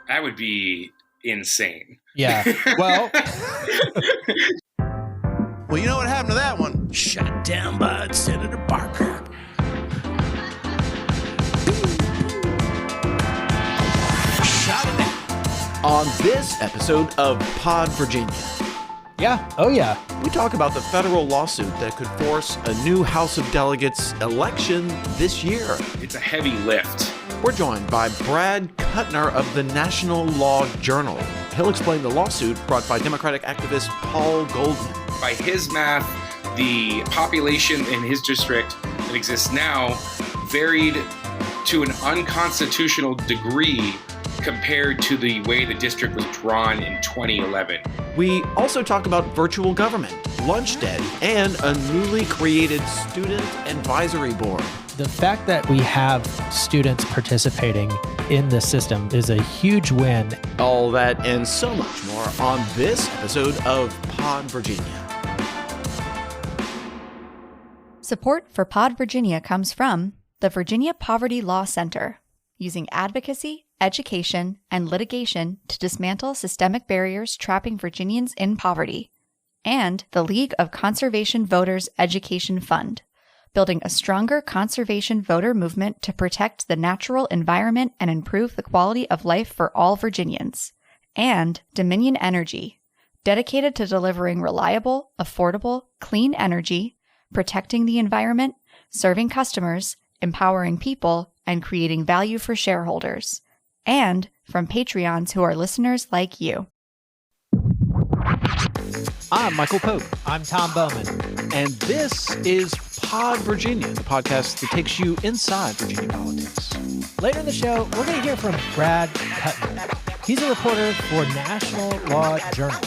That would be insane. Yeah. Well, Well, you know what happened to that one? Shot down by Senator Parker. Shot it down. On this episode of Pod Virginia, yeah. Oh, yeah. we talk about the federal lawsuit that could force a new House of Delegates election this year. It's a heavy lift. We're joined by Brad Kutner of the National Law Journal. He'll explain the lawsuit brought by Democratic activist Paul Goldman. By his math, the population in his district that exists now varied to an unconstitutional degree compared to the way the district was drawn in 2011. We also talk about virtual government, lunch debt, and a newly created student advisory board. The fact that we have students participating in the system is a huge win. All that and so much more on this episode of Pod Virginia. Support for Pod Virginia comes from the Virginia Poverty Law Center, using advocacy, education, and litigation to dismantle systemic barriers trapping Virginians in poverty, and the League of Conservation Voters Education Fund, building a stronger conservation voter movement to protect the natural environment and improve the quality of life for all Virginians, and Dominion Energy, dedicated to delivering reliable, affordable, clean energy, protecting the environment, serving customers, empowering people, and creating value for shareholders. And from Patreons who are listeners like you. I'm Michael Pope. I'm Tom Bowman. And this is Pod Virginia, the podcast that takes you inside Virginia politics. Later in the show, we're going to hear from Brad Kutner. He's a reporter for National Law Journal.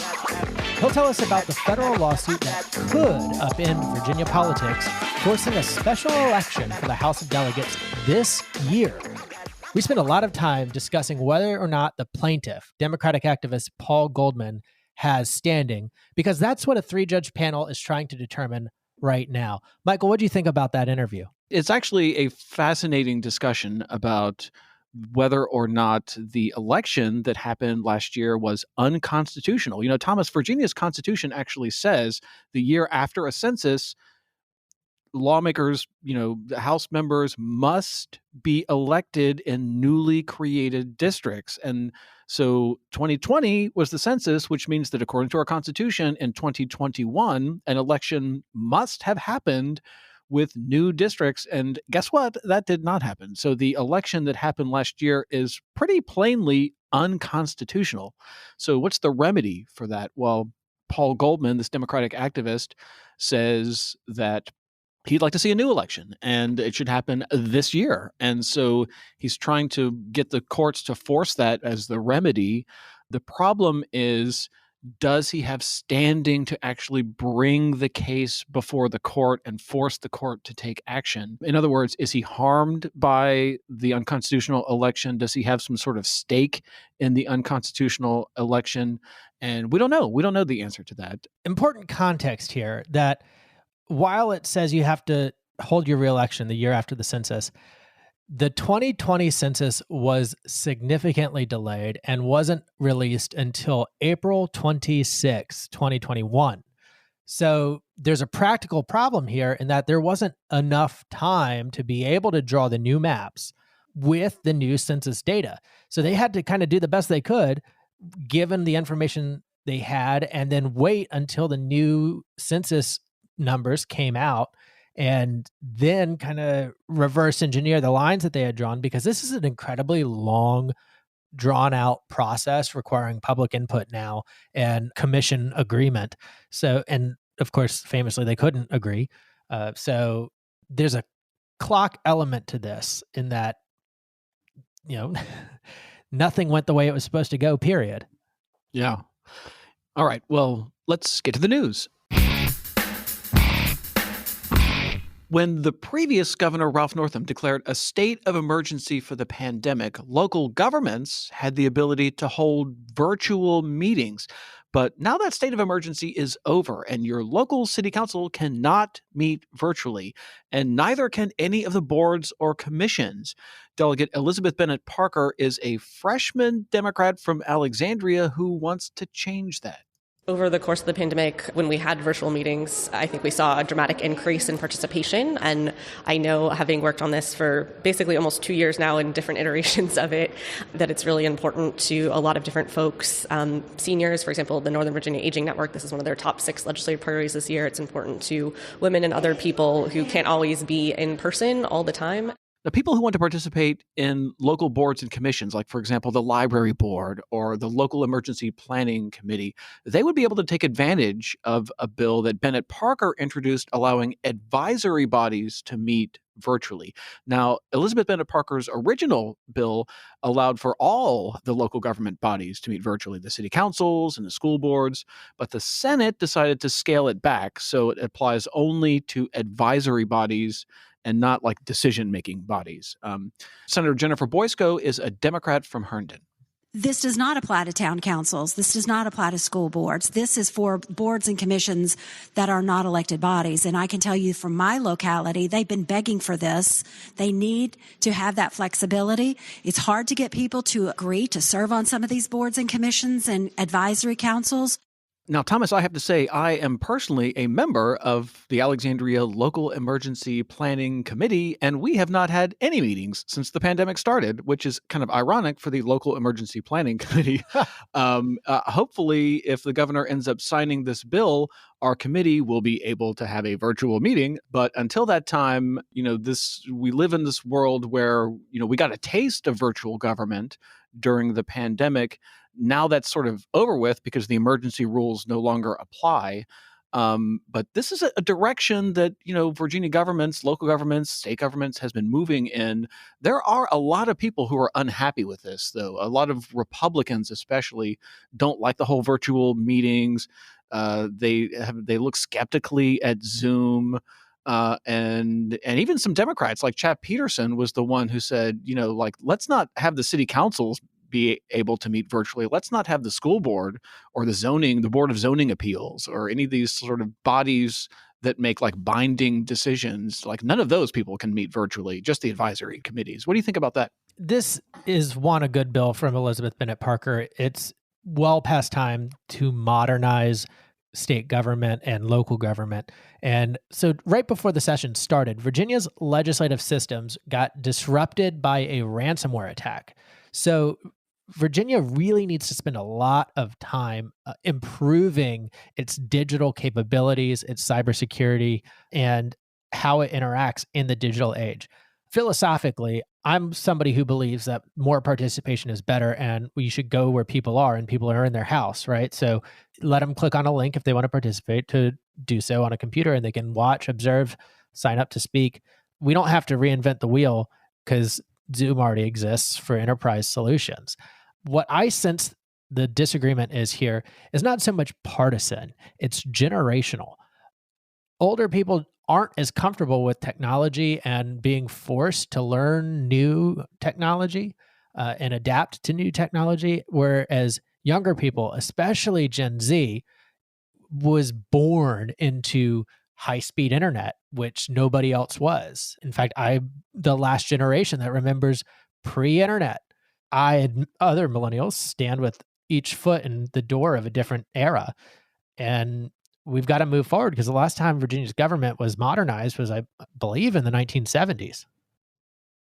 He'll tell us about the federal lawsuit that could upend Virginia politics, forcing a special election for the House of Delegates this year. We spent a lot of time discussing whether or not the plaintiff, Democratic activist Paul Goldman, has standing, because that's what a three-judge panel is trying to determine right now. Michael, what do you think about that interview? It's actually a fascinating discussion about whether or not the election that happened last year was unconstitutional. You know, Thomas, Virginia's Constitution actually says the year after a census, lawmakers, the House members must be elected in newly created districts. And so 2020 was the census, which means that according to our Constitution, in 2021, an election must have happened with new districts. And guess what? That did not happen. So the election that happened last year is pretty plainly unconstitutional. So what's the remedy for that? Well, Paul Goldman, this Democratic activist, says that he'd like to see a new election and it should happen this year. And so he's trying to get the courts to force that as the remedy. The problem is, does he have standing to actually bring the case before the court and force the court to take action? In other words, is he harmed by the unconstitutional election? Does he have some sort of stake in the unconstitutional election? And we don't know. We don't know the answer to that. Important context here that while it says you have to hold your reelection the year after the census, the 2020 census was significantly delayed and wasn't released until April 26, 2021. So there's a practical problem here in that there wasn't enough time to be able to draw the new maps with the new census data. So they had to kind of do the best they could, given the information they had, and then wait until the new census numbers came out and then kind of reverse engineer the lines that they had drawn, because this is an incredibly long, drawn out process requiring public input now and commission agreement. So, and of course, famously, they couldn't agree. So there's a clock element to this in that, nothing went the way it was supposed to go, period. Yeah. All right. Well, let's get to the news. When the previous Governor Ralph Northam declared a state of emergency for the pandemic, local governments had the ability to hold virtual meetings. But now that state of emergency is over and your local city council cannot meet virtually, and neither can any of the boards or commissions. Delegate Elizabeth Bennett-Parker is a freshman Democrat from Alexandria who wants to change that. Over the course of the pandemic, when we had virtual meetings, I think we saw a dramatic increase in participation. And I know, having worked on this for basically almost 2 years now in different iterations of it, that it's really important to a lot of different folks. Seniors, for example, the Northern Virginia Aging Network, this is one of their top 6 legislative priorities this year. It's important to women and other people who can't always be in person all the time. The people who want to participate in local boards and commissions, like, for example, the library board or the local emergency planning committee, they would be able to take advantage of a bill that Bennett-Parker introduced allowing advisory bodies to meet virtually. Now, Elizabeth Bennett-Parker's original bill allowed for all the local government bodies to meet virtually, the city councils and the school boards, but the Senate decided to scale it back so it applies only to advisory bodies and not like decision-making bodies. Senator Jennifer Boysko is a Democrat from Herndon. This does not apply to town councils. This does not apply to school boards. This is for boards and commissions that are not elected bodies. And I can tell you from my locality, they've been begging for this. They need to have that flexibility. It's hard to get people to agree to serve on some of these boards and commissions and advisory councils. Now, Thomas, I have to say, I am personally a member of the Alexandria Local Emergency Planning Committee, and we have not had any meetings since the pandemic started, which is kind of ironic for the Local Emergency Planning Committee. Hopefully, if the governor ends up signing this bill, our committee will be able to have a virtual meeting. But until that time, we live in this world where, we got a taste of virtual government during the pandemic. Now that's sort of over with because the emergency rules no longer apply. But this is a direction that, Virginia governments, local governments, state governments has been moving in. There are a lot of people who are unhappy with this, though. A lot of Republicans especially don't like the whole virtual meetings. They look skeptically at Zoom. And even some Democrats like Chap Peterson was the one who said, let's not have the city councils be able to meet virtually. Let's not have the school board or the board of zoning appeals or any of these sort of bodies that make like binding decisions. Like none of those people can meet virtually, just the advisory committees. What do you think about that? This is a good bill from Elizabeth Bennett-Parker. It's well past time to modernize state government and local government. And so right before the session started, Virginia's legislative systems got disrupted by a ransomware attack. So Virginia really needs to spend a lot of time improving its digital capabilities, its cybersecurity, and how it interacts in the digital age. Philosophically, I'm somebody who believes that more participation is better and we should go where people are, and people are in their house, right? So let them click on a link if they want to participate to do so on a computer, and they can watch, observe, sign up to speak. We don't have to reinvent the wheel because Zoom already exists for enterprise solutions. What I sense the disagreement is here is not so much partisan, it's generational. Older people aren't as comfortable with technology and being forced to learn new technology and adapt to new technology, whereas younger people, especially Gen Z, was born into high-speed internet, which nobody else was. In fact, I'm the last generation that remembers pre-internet. I and other millennials stand with each foot in the door of a different era. And we've got to move forward because the last time Virginia's government was modernized was, I believe, in the 1970s.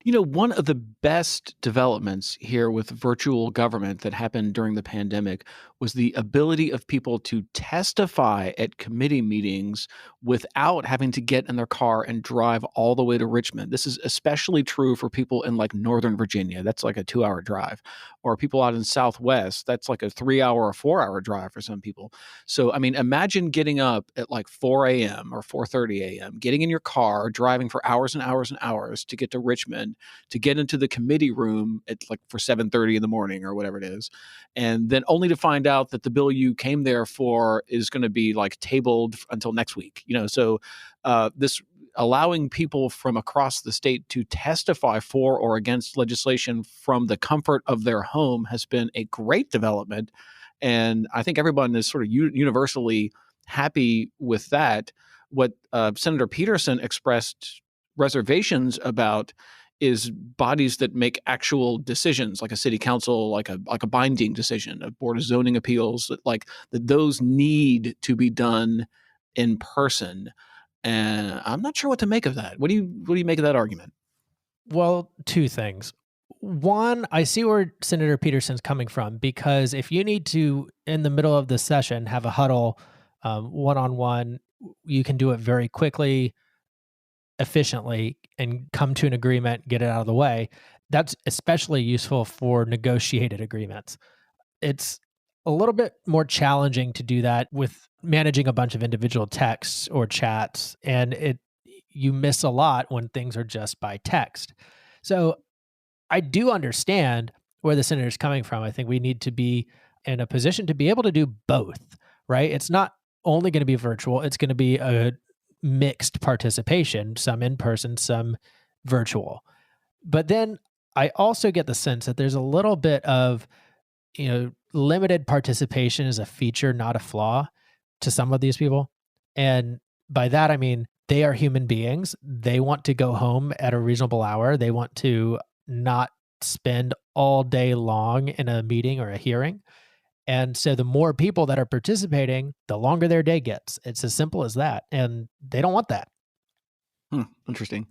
One of the best developments here with virtual government that happened during the pandemic was the ability of people to testify at committee meetings without having to get in their car and drive all the way to Richmond. This is especially true for people in like Northern Virginia. That's like a 2-hour drive. Or people out in Southwest, that's like a 3-hour or 4-hour drive for some people. So, imagine getting up at like 4 a.m. or 4:30 a.m., getting in your car, driving for hours and hours and hours to get to Richmond, to get into the committee room at like for 7:30 in the morning or whatever it is. And then only to find out that the bill you came there for is going to be like tabled until next week. So this allowing people from across the state to testify for or against legislation from the comfort of their home has been a great development. And I think everyone is sort of universally happy with that. What Senator Peterson expressed reservations about is bodies that make actual decisions, like a city council, like a binding decision, a board of zoning appeals, that those need to be done in person. And I'm not sure what to make of that. What do you make of that argument? Well, two things. One, I see where Senator Peterson's coming from, because if you need to, in the middle of the session, have a huddle one-on-one, you can do it very quickly, efficiently, and come to an agreement, get it out of the way. That's especially useful for negotiated agreements. It's a little bit more challenging to do that with managing a bunch of individual texts or chats, and you miss a lot when things are just by text. So I do understand where the senator's coming from. I think we need to be in a position to be able to do both, right? It's not only going to be virtual, it's going to be a mixed participation, some in person, some virtual. But then I also get the sense that there's a little bit of, limited participation is a feature, not a flaw to some of these people. And by that, I mean, they are human beings. They want to go home at a reasonable hour. They want to not spend all day long in a meeting or a hearing. And so the more people that are participating, the longer their day gets. It's as simple as that. And they don't want that. Interesting.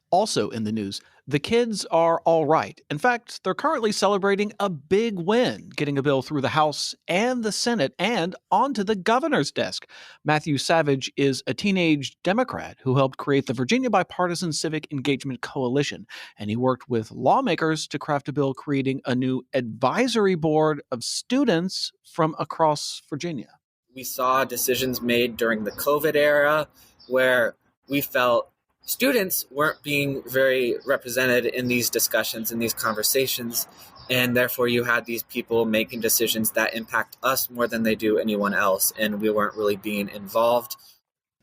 Also in the news, the kids are all right. In fact, they're currently celebrating a big win, getting a bill through the House and the Senate and onto the governor's desk. Matthew Savage is a teenage Democrat who helped create the Virginia Bipartisan Civic Engagement Coalition, and he worked with lawmakers to craft a bill creating a new advisory board of students from across Virginia. We saw decisions made during the COVID era where we felt students weren't being very represented in these discussions, in these conversations, and therefore you had these people making decisions that impact us more than they do anyone else, and we weren't really being involved.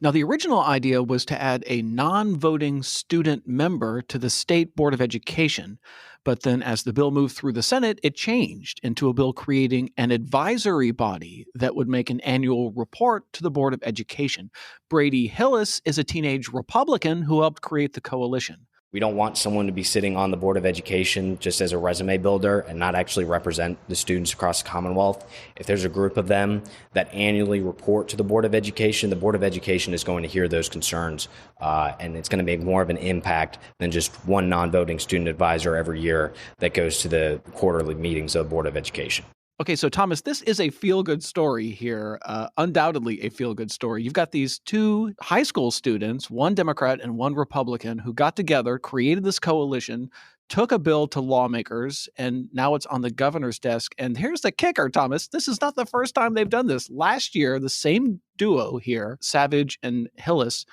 Now, the original idea was to add a non-voting student member to the State Board of Education, but then as the bill moved through the Senate, it changed into a bill creating an advisory body that would make an annual report to the Board of Education. Brady Hillis is a teenage Republican who helped create the coalition. We don't want someone to be sitting on the Board of Education just as a resume builder and not actually represent the students across the Commonwealth. If there's a group of them that annually report to the Board of Education, the Board of Education is going to hear those concerns, and it's going to make more of an impact than just one non-voting student advisor every year that goes to the quarterly meetings of the Board of Education. Okay, so Thomas, this is a feel-good story here, undoubtedly a feel-good story. You've got these two high school students, one Democrat and one Republican, who got together, created this coalition, took a bill to lawmakers, and now it's on the governor's desk. And here's the kicker, Thomas. This is not the first time they've done this. Last year, the same duo here, Savage and Hillis,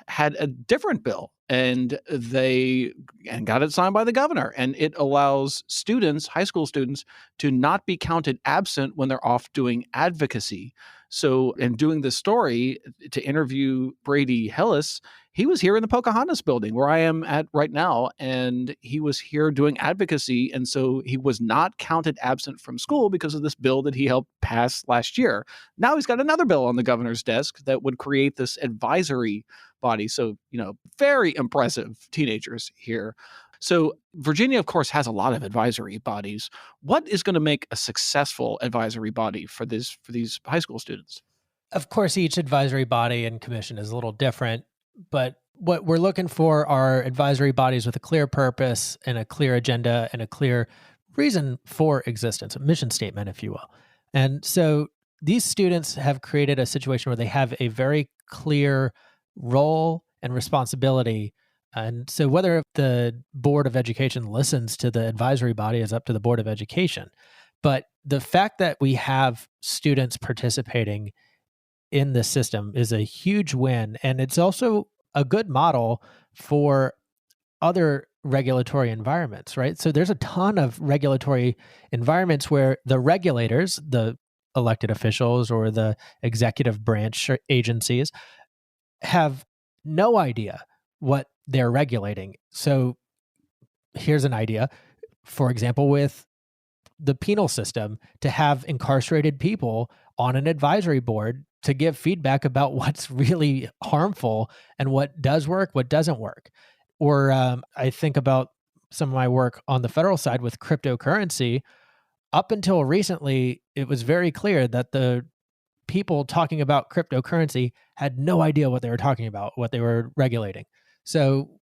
had a different bill, and got it signed by the governor. And it allows students, high school students, to not be counted absent when they're off doing advocacy. So in doing this story to interview Brady Hillis, he was here in the Pocahontas building where I am at right now, and he was here doing advocacy. And so he was not counted absent from school because of this bill that he helped pass last year. Now he's got another bill on the governor's desk that would create this advisory body. So, very impressive teenagers here. So Virginia, of course, has a lot of advisory bodies. What is going to make a successful advisory body for these high school students? Of course, each advisory body and commission is a little different, but what we're looking for are advisory bodies with a clear purpose and a clear agenda and a clear reason for existence, a mission statement, if you will. And so these students have created a situation where they have a very clear role and responsibility. And so whether the Board of Education listens to the advisory body is up to the Board of Education. But the fact that we have students participating in this system is a huge win. And it's also a good model for other regulatory environments, right? So there's a ton of regulatory environments where the regulators, the elected officials or the executive branch agencies, have no idea what they're regulating. So here's an idea, for example, with the penal system to have incarcerated people on an advisory board to give feedback about what's really harmful and what does work, what doesn't work. Or I think about some of my work on the federal side with cryptocurrency. Up until recently, it was very clear that the people talking about cryptocurrency had no idea what they were talking about, what they were regulating. So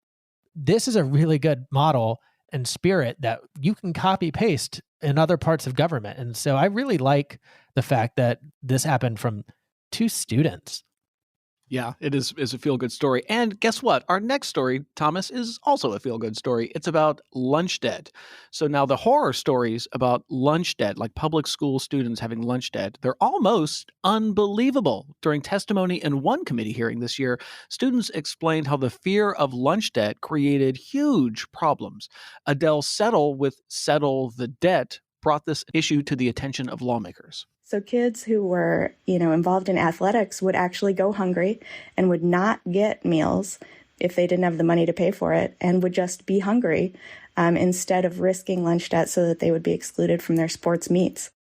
this is a really good model and spirit that you can copy paste in other parts of government. And so I really like the fact that this happened from 2 students. Yeah, it is a feel-good story. And guess what? Our next story, Thomas, is also a feel-good story. It's about lunch debt. So now the horror stories about lunch debt, like public school students having lunch debt, they're almost unbelievable. During testimony in one committee hearing this year, students explained how the fear of lunch debt created huge problems. Adele Settle with Settle the Debt brought this issue to the attention of lawmakers. So kids who were, involved in athletics would actually go hungry and would not get meals if they didn't have the money to pay for it, and would just be hungry instead of risking lunch debt so that they would be excluded from their sports meets.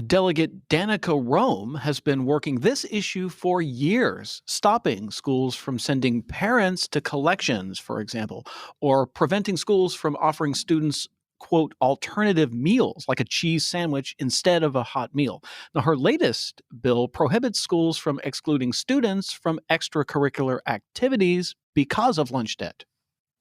Delegate Danica Roem has been working this issue for years, stopping schools from sending parents to collections, for example, or preventing schools from offering students quote, alternative meals like a cheese sandwich instead of a hot meal. Now, her latest bill prohibits schools from excluding students from extracurricular activities because of lunch debt.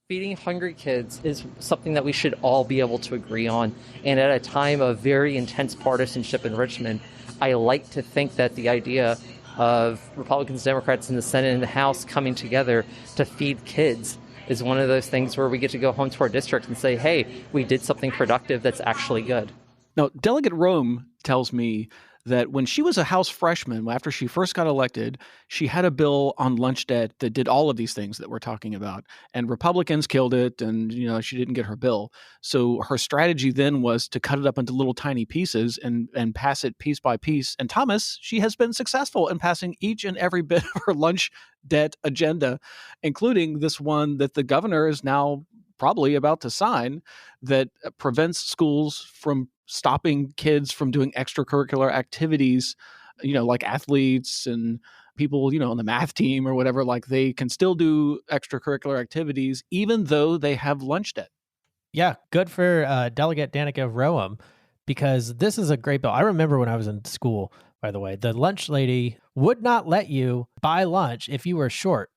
Feeding hungry kids is something that we should all be able to agree on. And at a time of very intense partisanship in Richmond, I like to think that the idea of Republicans, Democrats in the Senate and the House coming together to feed kids is one of those things where we get to go home to our district and say, hey, we did something productive that's actually good. Now, Delegate Roem tells me that when she was a House freshman, after she first got elected, she had a bill on lunch debt that did all of these things that we're talking about. And Republicans killed it, and she didn't get her bill. So her strategy then was to cut it up into little tiny pieces and pass it piece by piece. And Thomas, she has been successful in passing each and every bit of her lunch debt agenda, including this one that the governor is now probably about to sign that prevents schools from stopping kids from doing extracurricular activities, like athletes and people, on the math team or whatever, like they can still do extracurricular activities even though they have lunch debt. Yeah, good for Delegate Danica Roem, because this is a great bill. I remember when I was in school, by the way, the lunch lady would not let you buy lunch if you were short,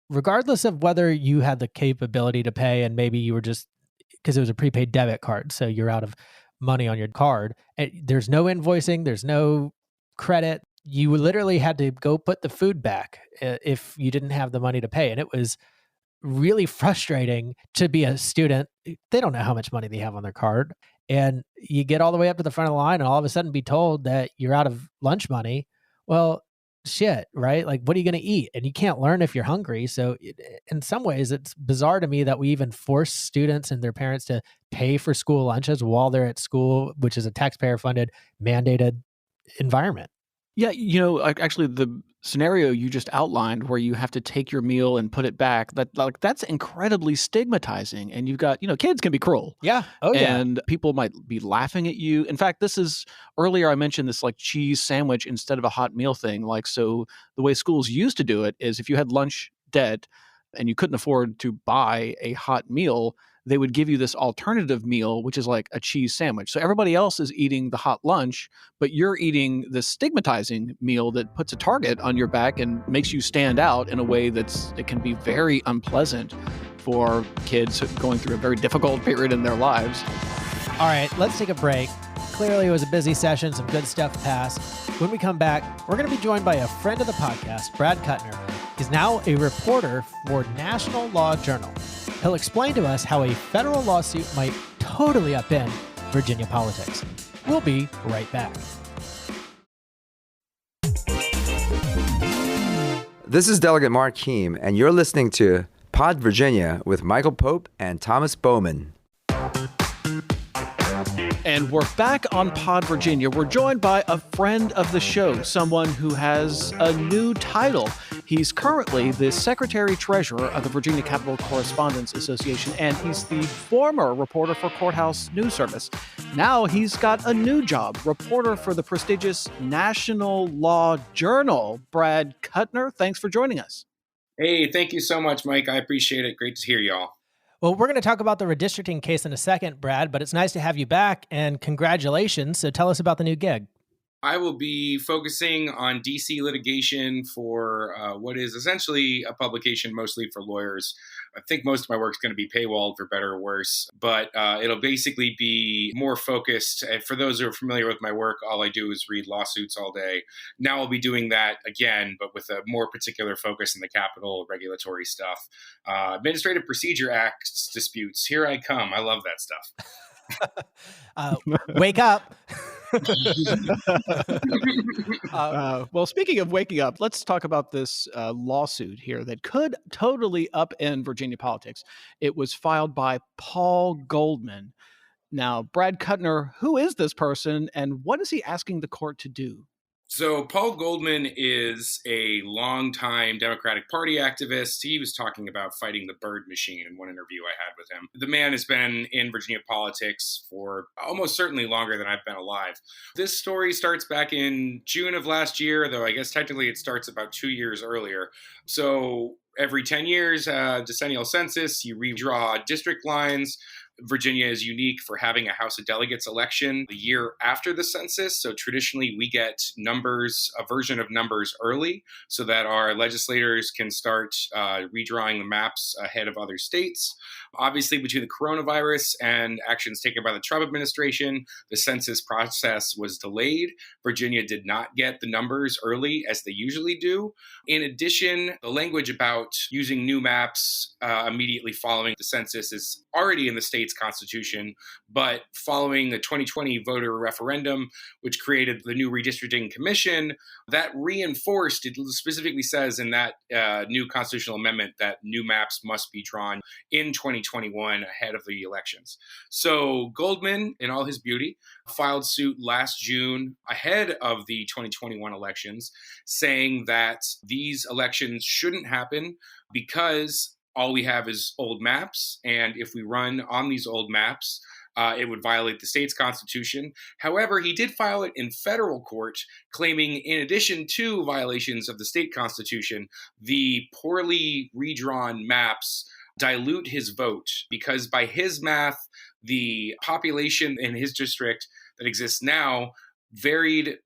regardless of whether you had the capability to pay and maybe you were just, because it was a prepaid debit card, so you're out of money on your card. There's no invoicing, there's no credit. You literally had to go put the food back if you didn't have the money to pay. And it was really frustrating to be a student. They don't know how much money they have on their card. And you get all the way up to the front of the line and all of a sudden be told that you're out of lunch money. Well, shit, right? Like, what are you going to eat? And you can't learn if you're hungry. So in some ways, it's bizarre to me that we even force students and their parents to pay for school lunches while they're at school, which is a taxpayer-funded, mandated environment. Yeah, actually the scenario you just outlined where you have to take your meal and put it back, that's incredibly stigmatizing. And you've got, kids can be cruel. Yeah. Oh, yeah. And people might be laughing at you. In fact, this is earlier I mentioned this like cheese sandwich instead of a hot meal thing. Like, so the way schools used to do it is if you had lunch debt and you couldn't afford to buy a hot meal, they would give you this alternative meal, which is like a cheese sandwich. So everybody else is eating the hot lunch, but you're eating this stigmatizing meal that puts a target on your back and makes you stand out in a way it can be very unpleasant for kids going through a very difficult period in their lives. All right, let's take a break. Clearly, it was a busy session. Some good stuff passed. When we come back, we're going to be joined by a friend of the podcast, Brad Kutner. He's now a reporter for National Law Journal. He'll explain to us how a federal lawsuit might totally upend Virginia politics. We'll be right back. This is Delegate Mark Keem, and you're listening to Pod Virginia with Michael Pope and Thomas Bowman. And we're back on Pod Virginia. We're joined by a friend of the show, someone who has a new title. He's currently the Secretary Treasurer of the Virginia Capitol Correspondents Association, and he's the former reporter for Courthouse News Service. Now he's got a new job, reporter for the prestigious National Law Journal. Brad Kutner, thanks for joining us. Hey, thank you so much, Mike. I appreciate it. Great to hear y'all. Well, we're going to talk about the redistricting case in a second, Brad, but it's nice to have you back, and congratulations. So tell us about the new gig. I will be focusing on DC litigation for what is essentially a publication mostly for lawyers. I think most of my work is going to be paywalled for better or worse, but it'll basically be more focused. And for those who are familiar with my work, all I do is read lawsuits all day. Now I'll be doing that again, but with a more particular focus in the capital regulatory stuff. Administrative Procedure Act disputes. Here I come. I love that stuff. Wake up. Well, speaking of waking up, let's talk about this lawsuit here that could totally upend Virginia politics. It was filed by Paul Goldman. Now, Brad Kutner, who is this person and what is he asking the court to do? So Paul Goldman is a longtime Democratic Party activist. He was talking about fighting the bird machine in one interview I had with him. The man has been in Virginia politics for almost certainly longer than I've been alive. This story starts back in June of last year, though I guess technically it starts about 2 years earlier. So every 10 years, decennial census, you redraw district lines. Virginia is unique for having a House of Delegates election the year after the census. So traditionally, we get numbers, a version of numbers early so that our legislators can start redrawing the maps ahead of other states. Obviously, between the coronavirus and actions taken by the Trump administration, the census process was delayed. Virginia did not get the numbers early as they usually do. In addition, the language about using new maps immediately following the census is already in the state's constitution, but following the 2020 voter referendum, which created the new redistricting commission, that reinforced, it specifically says in that new constitutional amendment that new maps must be drawn in 2021 ahead of the elections. So Goldman, in all his beauty, filed suit last June ahead of the 2021 elections, saying that these elections shouldn't happen because all we have is old maps. And if we run on these old maps, it would violate the state's constitution. However, he did file it in federal court, claiming in addition to violations of the state constitution, the poorly redrawn maps dilute his vote because by his math, the population in his district that exists now varied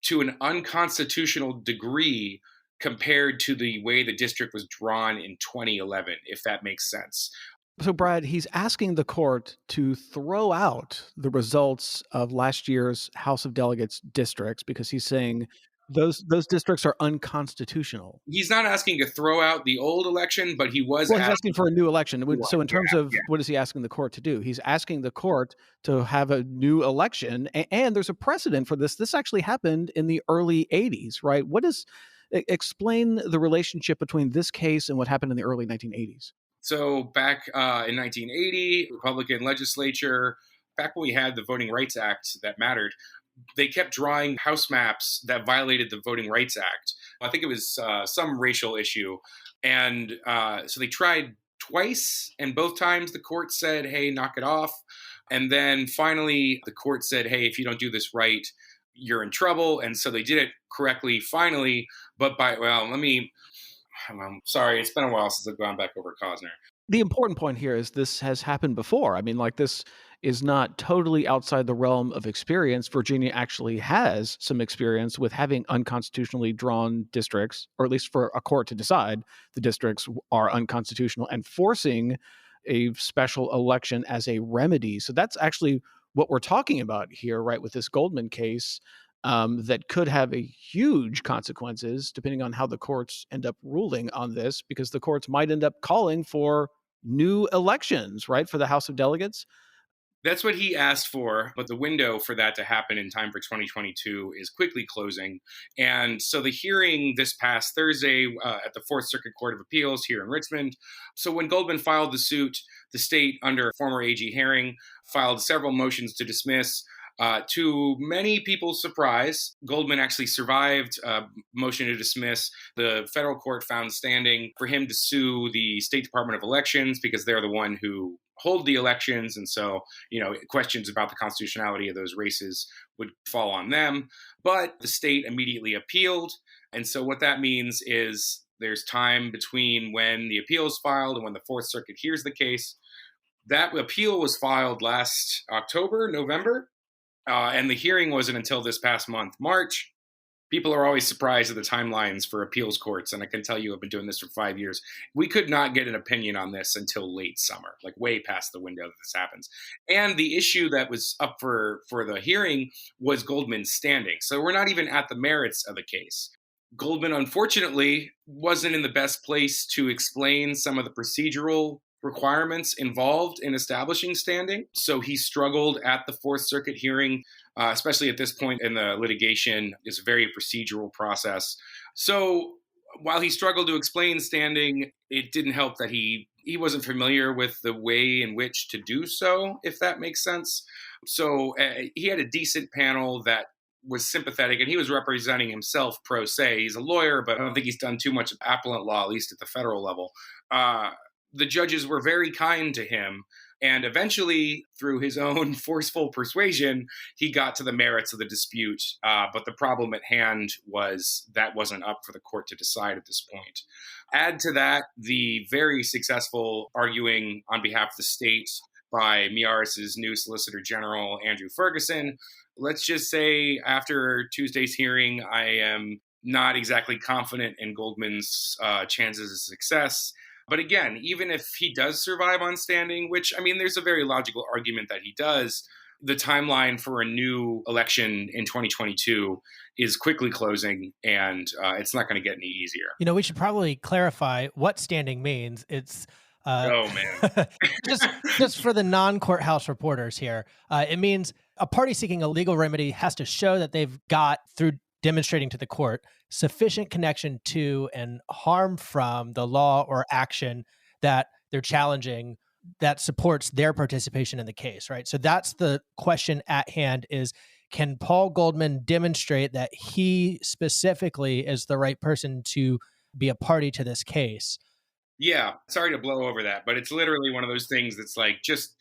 to an unconstitutional degree compared to the way the district was drawn in 2011, if that makes sense. So, Brad, he's asking the court to throw out the results of last year's House of Delegates districts because he's saying those districts are unconstitutional. He's not asking to throw out the old election, but he was he's asking for a new election. So in terms of yeah. What is he asking the court to do? He's asking the court to have a new election. And there's a precedent for this. This actually happened in the early 80s, right? Explain the relationship between this case and what happened in the early 1980s. So back in 1980, Republican legislature, back when we had the Voting Rights Act that mattered, they kept drawing House maps that violated the Voting Rights Act. I think it was some racial issue. And so they tried twice, and both times the court said, hey, knock it off. And then finally, the court said, hey, if you don't do this right, you're in trouble. And so they did it correctly finally. But I'm sorry, it's been a while since I've gone back over Kutner. The important point here is this has happened before. I mean, this is not totally outside the realm of experience. Virginia actually has some experience with having unconstitutionally drawn districts, or at least for a court to decide the districts are unconstitutional and forcing a special election as a remedy. So that's actually what we're talking about here, right, with this Goldman case. That could have a huge consequences depending on how the courts end up ruling on this, because the courts might end up calling for new elections, right, for the House of Delegates. That's what he asked for, but the window for that to happen in time for 2022 is quickly closing. And so the hearing this past Thursday at the Fourth Circuit Court of Appeals here in Richmond. So when Goldman filed the suit, the state, under former AG Herring, filed several motions to dismiss. To many people's surprise, Goldman actually survived a motion to dismiss. The federal court found standing for him to sue the State Department of Elections because they're the one who hold the elections. And so, questions about the constitutionality of those races would fall on them. But the state immediately appealed. And so what that means is there's time between when the appeal is filed and when the Fourth Circuit hears the case. That appeal was filed last November. And the hearing wasn't until this past month, March. People are always surprised at the timelines for appeals courts. And I can tell you, I've been doing this for 5 years. We could not get an opinion on this until late summer, like way past the window that this happens. And the issue that was up for the hearing was Goldman's standing. So we're not even at the merits of the case. Goldman, unfortunately, wasn't in the best place to explain some of the procedural requirements involved in establishing standing. So he struggled at the Fourth Circuit hearing, especially at this point in the litigation. It's a very procedural process. So while he struggled to explain standing, it didn't help that he wasn't familiar with the way in which to do so, if that makes sense. So he had a decent panel that was sympathetic, and he was representing himself pro se. He's a lawyer, but I don't think he's done too much appellant law, at least at the federal level. The judges were very kind to him. And eventually, through his own forceful persuasion, he got to the merits of the dispute. But the problem at hand was that wasn't up for the court to decide at this point. Add to that the very successful arguing on behalf of the state by Miaris's new Solicitor General, Andrew Ferguson. Let's just say after Tuesday's hearing, I am not exactly confident in Goldman's chances of success. But again, even if he does survive on standing, which, there's a very logical argument that he does, the timeline for a new election in 2022 is quickly closing, and it's not going to get any easier. We should probably clarify what standing means. It's oh, man. just for the non-courthouse reporters here, it means a party seeking a legal remedy has to show that they've got, through demonstrating to the court, sufficient connection to and harm from the law or action that they're challenging that supports their participation in the case, right? So that's the question at hand is, can Paul Goldman demonstrate that he specifically is the right person to be a party to this case? Yeah, sorry to blow over that, but it's literally one of those things that's like, just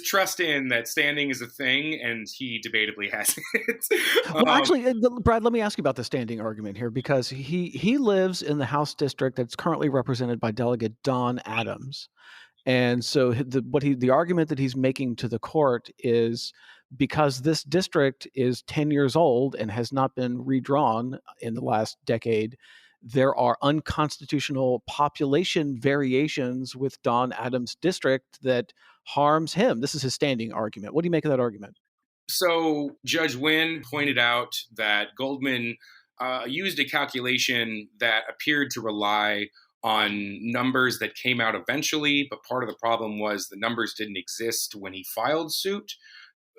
trust in that standing is a thing, and he debatably has it. Well, actually, Brad, let me ask you about the standing argument here, because he lives in the House district that's currently represented by Delegate Don Adams. And so the argument that he's making to the court is because this district is 10 years old and has not been redrawn in the last decade, there are unconstitutional population variations with Don Adams' district that harms him. This is his standing argument. What do you make of that argument? So Judge Wynn pointed out that Goldman used a calculation that appeared to rely on numbers that came out eventually, but part of the problem was the numbers didn't exist when he filed suit.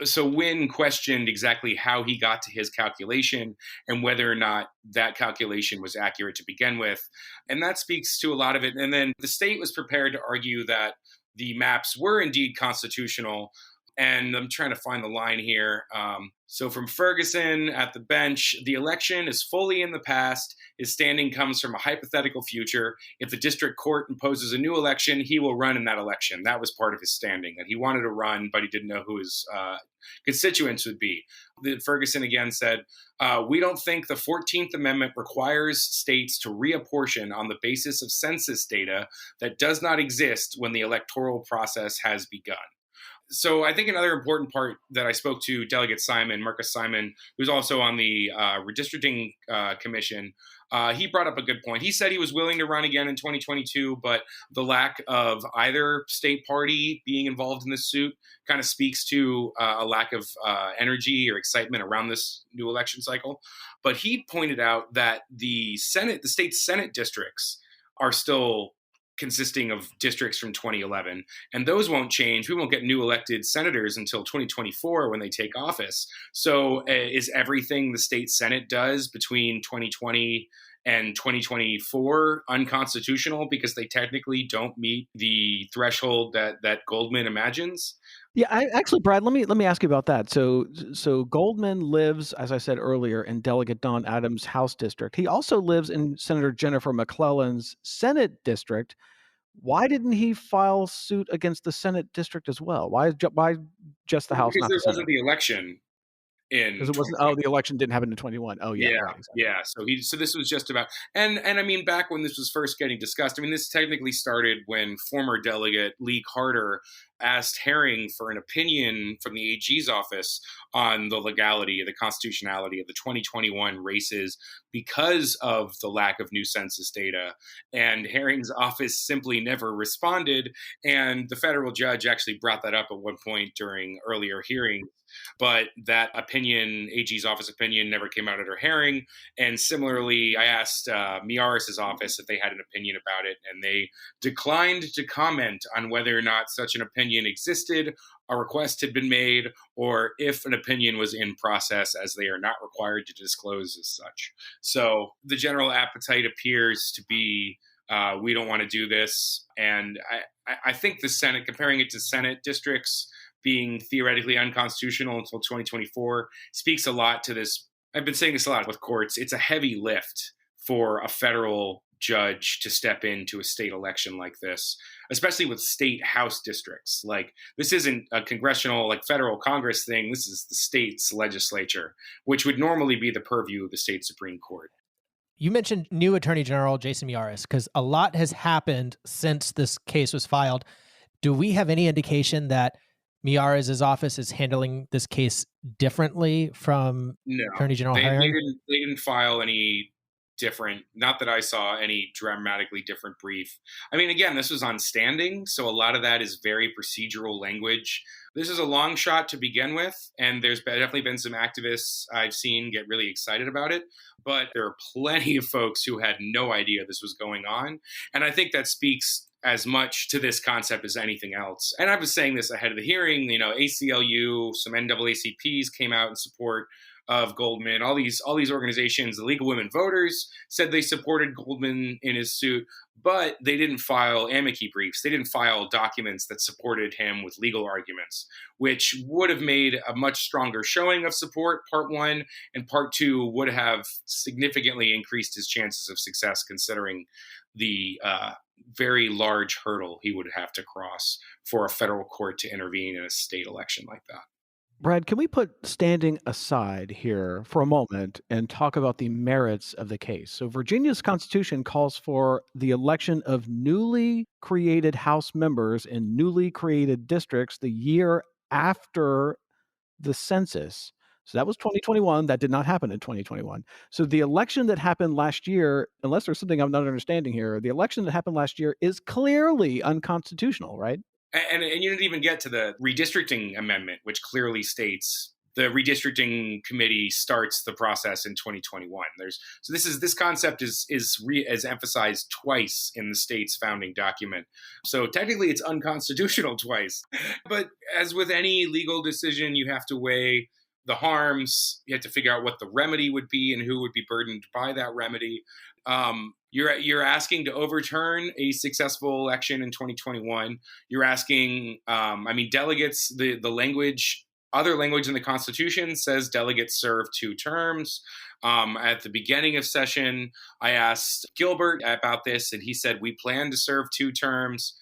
So Wynn questioned exactly how he got to his calculation and whether or not that calculation was accurate to begin with. And that speaks to a lot of it. And then the state was prepared to argue that the maps were indeed constitutional. And I'm trying to find the line here. So from Ferguson at the bench, the election is fully in the past. His standing comes from a hypothetical future. If the district court imposes a new election, he will run in that election. That was part of his standing, that he wanted to run, but he didn't know who his constituents would be. Ferguson again said, we don't think the 14th Amendment requires states to reapportion on the basis of census data that does not exist when the electoral process has begun. So I think another important part that I spoke to Delegate Marcus Simon, who's also on the redistricting commission, he brought up a good point. He said he was willing to run again in 2022, but the lack of either state party being involved in this suit kind of speaks to a lack of energy or excitement around this new election cycle. But he pointed out that the state Senate districts are still consisting of districts from 2011. And those won't change. We won't get new elected senators until 2024 when they take office. So is everything the state Senate does between 2020 and 2024 unconstitutional because they technically don't meet the threshold that Goldman imagines? Yeah, actually, Brad, let me ask you about that. So Goldman lives, as I said earlier, in Delegate Don Adams' House district. He also lives in Senator Jennifer McClellan's Senate district. Why didn't he file suit against the Senate district as well? Why just the House, Because not there the Senate? wasn't the election in Because it wasn't. Oh, the election didn't happen in 21. Oh, yeah, right. Exactly. Yeah. So this was just about, and I mean, back when this was first getting discussed, I mean, this technically started when former delegate Lee Carter asked Herring for an opinion from the AG's office on the legality, the constitutionality of the 2021 races because of the lack of new census data. And Herring's office simply never responded. And the federal judge actually brought that up at one point during earlier hearings. But that opinion, AG's office opinion, never came out under Herring. And similarly, I asked Miaris's office if they had an opinion about it, and they declined to comment on whether or not such an opinion existed, a request had been made, or if an opinion was in process, as they are not required to disclose as such. So the general appetite appears to be, we don't want to do this. And I think the Senate, comparing it to Senate districts, being theoretically unconstitutional until 2024 speaks a lot to this. I've been saying this a lot with courts. It's a heavy lift for a federal judge to step into a state election like this, especially with state house districts. Like, this isn't a congressional, like federal Congress thing. This is the state's legislature, which would normally be the purview of the state Supreme Court. You mentioned new Attorney General Jason Miaris, because a lot has happened since this case was filed. Do we have any indication that Miaris' office is handling this case differently from Attorney General Herring? They didn't file any different, not that I saw any dramatically different brief. I mean, again, this was on standing, so a lot of that is very procedural language. This is a long shot to begin with, and there's definitely been some activists I've seen get really excited about it, but there are plenty of folks who had no idea this was going on, and I think that speaks as much to this concept as anything else. And I was saying this ahead of the hearing, ACLU, some NAACPs came out in support of Goldman. All these organizations, the League of Women Voters, said they supported Goldman in his suit, but they didn't file amici briefs. They didn't file documents that supported him with legal arguments, which would have made a much stronger showing of support, part one, and part two would have significantly increased his chances of success, considering the very large hurdle he would have to cross for a federal court to intervene in a state election like that. Brad, can we put standing aside here for a moment and talk about the merits of the case? So Virginia's Constitution calls for the election of newly created House members in newly created districts the year after the census. So that was 2021. That did not happen in 2021. So the election that happened last year, unless there's something I'm not understanding here, the election that happened last year is clearly unconstitutional, right? And you didn't even get to the redistricting amendment, which clearly states the redistricting committee starts the process in 2021. This concept is emphasized twice in the state's founding document. So technically it's unconstitutional twice. But as with any legal decision, you have to weigh the harms. You have to figure out what the remedy would be and who would be burdened by that remedy. You're asking to overturn a successful election in 2021. You're asking, delegates, the language, other language in the Constitution says delegates serve 2 terms. At the beginning of session, I asked Gilbert about this, and he said, we plan to serve 2 terms.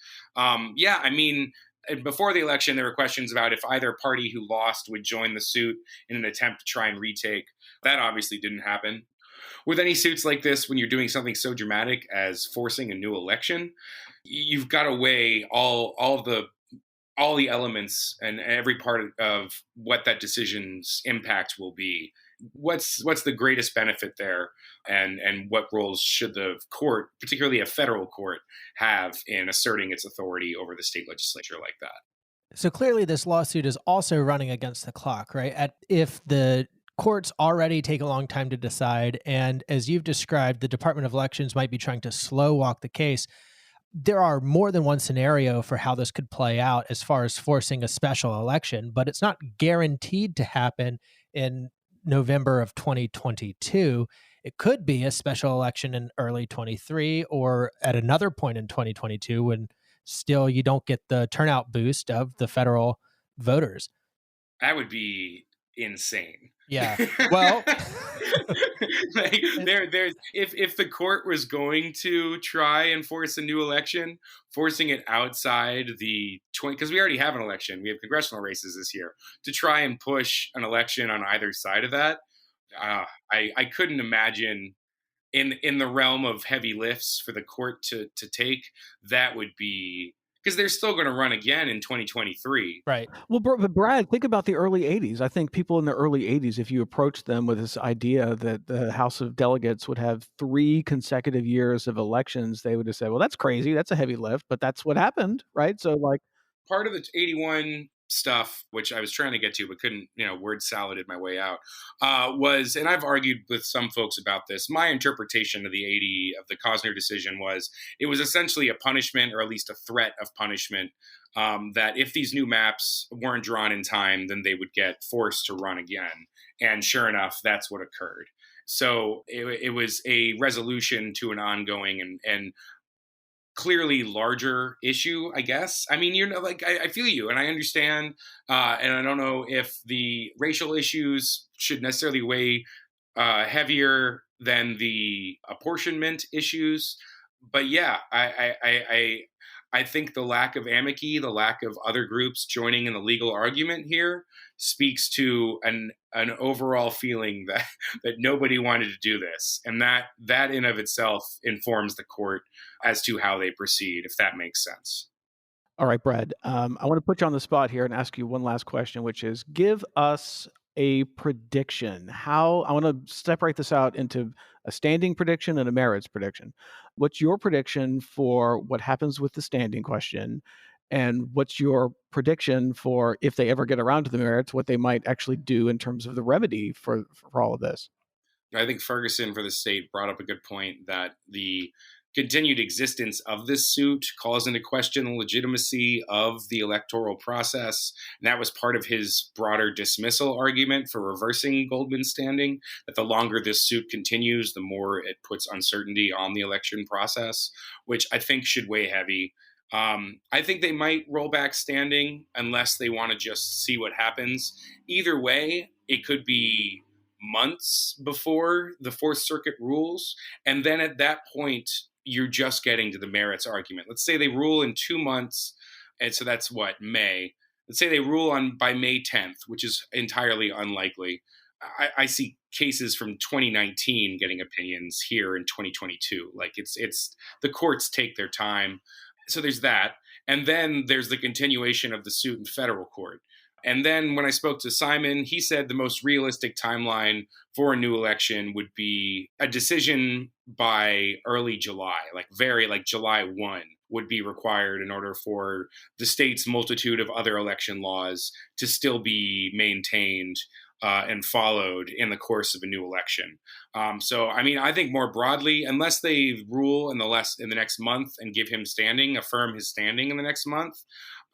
Before the election, there were questions about if either party who lost would join the suit in an attempt to try and retake. That obviously didn't happen. With any suits like this, when you're doing something so dramatic as forcing a new election, you've got to weigh all the elements and every part of what that decision's impact will be. What's the greatest benefit there, and what roles should the court, particularly a federal court, have in asserting its authority over the state legislature like that? So clearly this lawsuit is also running against the clock, right? If the courts already take a long time to decide, and as you've described, the Department of Elections might be trying to slow walk the case, there are more than one scenario for how this could play out as far as forcing a special election, but it's not guaranteed to happen in November of 2022. It could be a special election in early 23 or at another point in 2022 when still you don't get the turnout boost of the federal voters. That would be insane. Yeah. Well, like there's if the court was going to try and force a new election, forcing it outside the 20, because we already have an election, we have congressional races this year, to try and push an election on either side of that, I couldn't imagine in the realm of heavy lifts for the court to take. That would be, because they're still going to run again in 2023. Right. Well, but Brad, think about the early 80s. I think people in the early 80s, if you approached them with this idea that the House of Delegates would have 3 consecutive years of elections, they would have said, well, that's crazy. That's a heavy lift, but that's what happened, right? So like part of the 81 stuff, which I was trying to get to, but couldn't, word saladed my way out, was, and I've argued with some folks about this, my interpretation of the Kutner decision was, it was essentially a punishment, or at least a threat of punishment, that if these new maps weren't drawn in time, then they would get forced to run again. And sure enough, that's what occurred. So it was a resolution to an ongoing and clearly larger issue, I guess. I mean, I feel you and I understand. And I don't know if the racial issues should necessarily weigh heavier than the apportionment issues. But yeah, I think the lack of amici, the lack of other groups joining in the legal argument here speaks to an overall feeling that nobody wanted to do this. And that in of itself informs the court as to how they proceed, if that makes sense. All right, Brad, I want to put you on the spot here and ask you one last question, which is give us a prediction. I want to separate this out into a standing prediction and a merits prediction. What's your prediction for what happens with the standing question? And what's your prediction for, if they ever get around to the merits, what they might actually do in terms of the remedy for all of this? I think Ferguson for the state brought up a good point that the continued existence of this suit calls into question the legitimacy of the electoral process. And that was part of his broader dismissal argument for reversing Goldman's standing, that the longer this suit continues, the more it puts uncertainty on the election process, which I think should weigh heavy. I think they might roll back standing unless they want to just see what happens. Either way, it could be months before the Fourth Circuit rules. And then at that point, you're just getting to the merits argument. Let's say they rule in 2 months. And so that's May. Let's say they rule by May 10th, which is entirely unlikely. I see cases from 2019 getting opinions here in 2022. Like it's the courts take their time. So there's that. And then there's the continuation of the suit in federal court. And then when I spoke to Simon, he said the most realistic timeline for a new election would be a decision by early July, like July 1 would be required in order for the state's multitude of other election laws to still be maintained and followed in the course of a new election. So, I mean, I think more broadly, unless they rule in the next month and give him affirm his standing in the next month,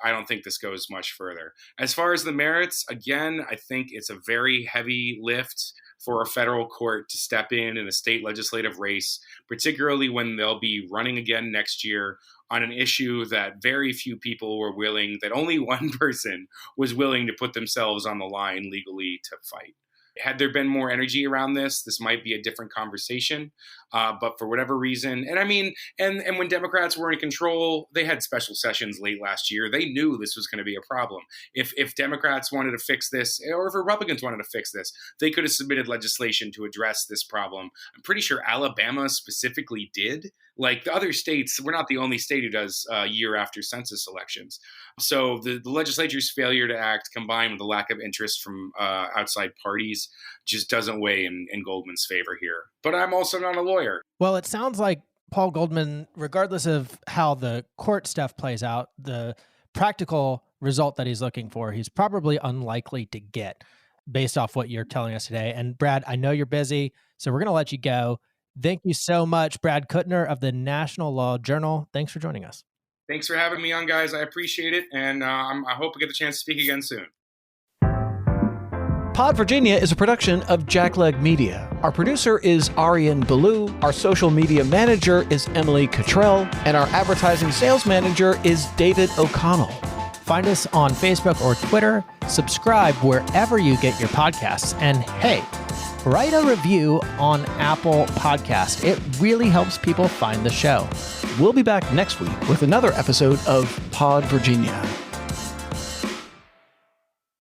I don't think this goes much further. As far as the merits, again, I think it's a very heavy lift for a federal court to step in a state legislative race, particularly when they'll be running again next year on an issue that very few people were willing, that only one person was willing to put themselves on the line legally to fight. Had there been more energy around this might be a different conversation. But for whatever reason, and I mean, and when Democrats were in control, they had special sessions late last year. They knew this was going to be a problem. If Democrats wanted to fix this, or if Republicans wanted to fix this, they could have submitted legislation to address this problem. I'm pretty sure Alabama specifically did. Like the other states, we're not the only state who does year after census elections. So the legislature's failure to act, combined with the lack of interest from outside parties, just doesn't weigh in Goldman's favor here. But I'm also not a lawyer. Well, it sounds like Paul Goldman, regardless of how the court stuff plays out, the practical result that he's looking for, he's probably unlikely to get based off what you're telling us today. And Brad, I know you're busy, so we're going to let you go. Thank you so much, Brad Kutner of the National Law Journal. Thanks for joining us. Thanks for having me on, guys. I appreciate it. And I hope we get the chance to speak again soon. Pod Virginia is a production of Jackleg Media. Our producer is Arian Ballou. Our social media manager is Emily Cottrell. And our advertising sales manager is David O'Connell. Find us on Facebook or Twitter. Subscribe wherever you get your podcasts. And hey, write a review on Apple Podcast. It really helps people find the show. We'll be back next week with another episode of Pod Virginia.